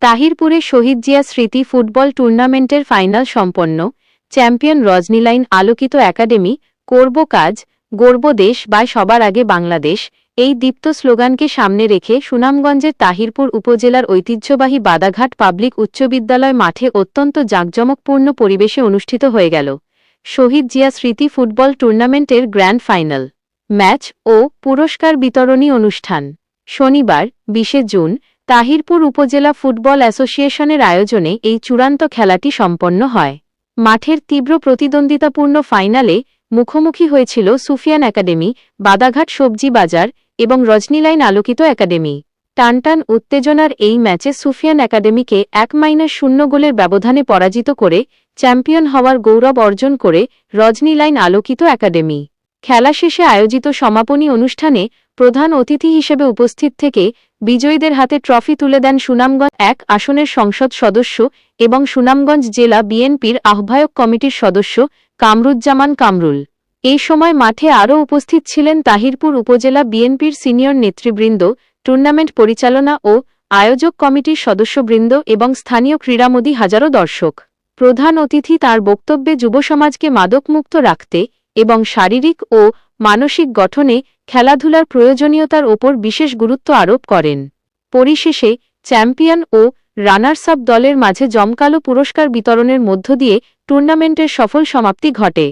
তাহিরপুরে শহীদ জিয়া স্মৃতি ফুটবল টুর্নামেন্টের ফাইনাল সম্পন্ন। চ্যাম্পিয়ন রজনী লাইন আলোকিত একাডেমি, করব কাজ, গর্ব দেশ বা সবার আগে বাংলাদেশ, এই দীপ্ত স্লোগানকে সামনে রেখে সুনামগঞ্জের তাহিরপুর উপজেলার ঐতিহ্যবাহী বাদাঘাট পাবলিক উচ্চ বিদ্যালয় মাঠে অত্যন্ত জাঁকজমকপূর্ণ পরিবেশে অনুষ্ঠিত হয়ে গেল শহীদ জিয়া স্মৃতি ফুটবল টুর্নামেন্টের গ্র্যান্ড ফাইনাল ম্যাচ ও পুরস্কার বিতরণী অনুষ্ঠান। শনিবার ২০ জুন তাহিরপুর উপজেলা ফুটবল অ্যাসোসিয়েশনের আয়োজনে এই চূড়ান্ত খেলাটি সম্পন্ন হয়। মাঠের তীব্র প্রতিদ্বন্দ্বিতাপূর্ণ ফাইনালে মুখোমুখি হয়েছিল সুফিয়ান একাডেমি, বাদাঘাট সবজি বাজার এবং রজনী লাইন আলোকিত একাডেমি। টানটান উত্তেজনার এই ম্যাচে সুফিয়ান একাডেমিকে ১-০ গোলের ব্যবধানে পরাজিত করে চ্যাম্পিয়ন হওয়ার গৌরব অর্জন করে রজনী লাইন আলোকিত একাডেমি। খেলা শেষে আয়োজিত সমাপনী অনুষ্ঠানে প্রধান অতিথি হিসেবে উপস্থিত থেকে বিজয়ীদের হাতে ট্রফি তুলে দেন সুনামগঞ্জ ১ আসনের সংসদ সদস্য এবং সুনামগঞ্জ জেলা বিএনপির আহ্বায়ক কমিটির সদস্য কামরুজ্জামান কামরুল। এই সময় মাঠে আরও উপস্থিত ছিলেন তাহিরপুর উপজেলা বিএনপির সিনিয়র নেতৃবৃন্দ, টুর্নামেন্ট পরিচালনা ও আয়োজক কমিটির সদস্যবৃন্দ এবং স্থানীয় ক্রীড়ামোদী হাজারো দর্শক। প্রধান অতিথি তাঁর বক্তব্যে যুবসমাজকে মাদকমুক্ত রাখতে এবং শারীরিক ও মানসিক গঠনে খেলাধুলার প্রয়োজনীয়তার ওপর বিশেষ গুরুত্ব আরোপ করেন। পরিশেষে চ্যাম্পিয়ন ও রানার্স আপ দলের মাঝে জমকালো পুরস্কার বিতরণের মধ্য দিয়ে টুর্নামেন্টের সফল সমাপ্তি ঘটে।